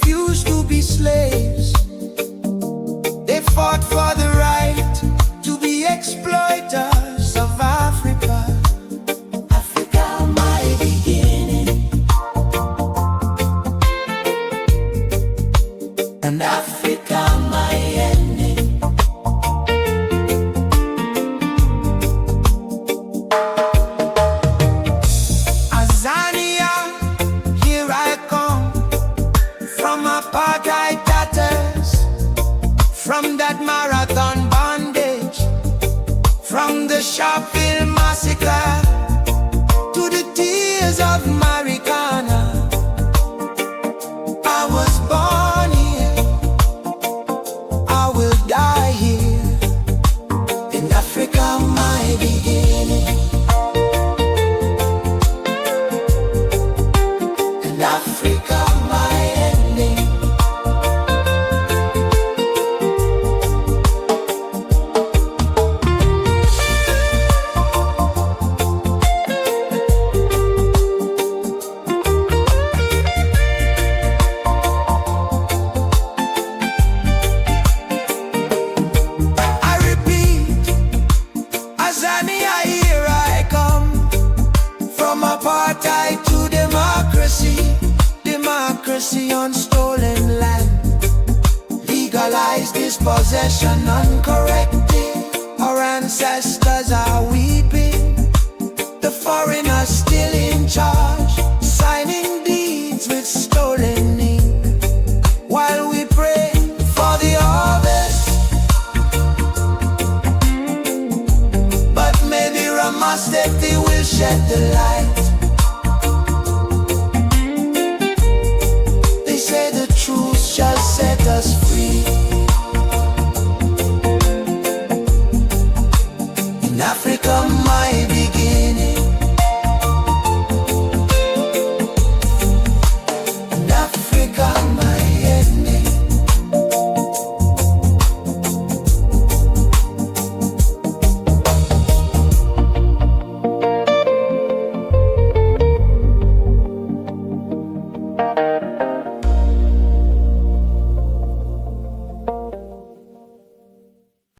refused to be slaves. They fought for the right to be exploiters of Africa. Africa, my beginning, and Africa, my ending. Azania, here I come, from apartheid tatters, from that marathon bondage, from the Sharpeville massacre to the tears of Marikana. I was born here, I will die here, in Africa, my beginning, in Africa, my ending. I repeat, Azania, here I come, from apartheid to democracy, democracy on stolen land, legalized dispossession uncorrected. Our ancestors are weeping, the foreigners still in charge.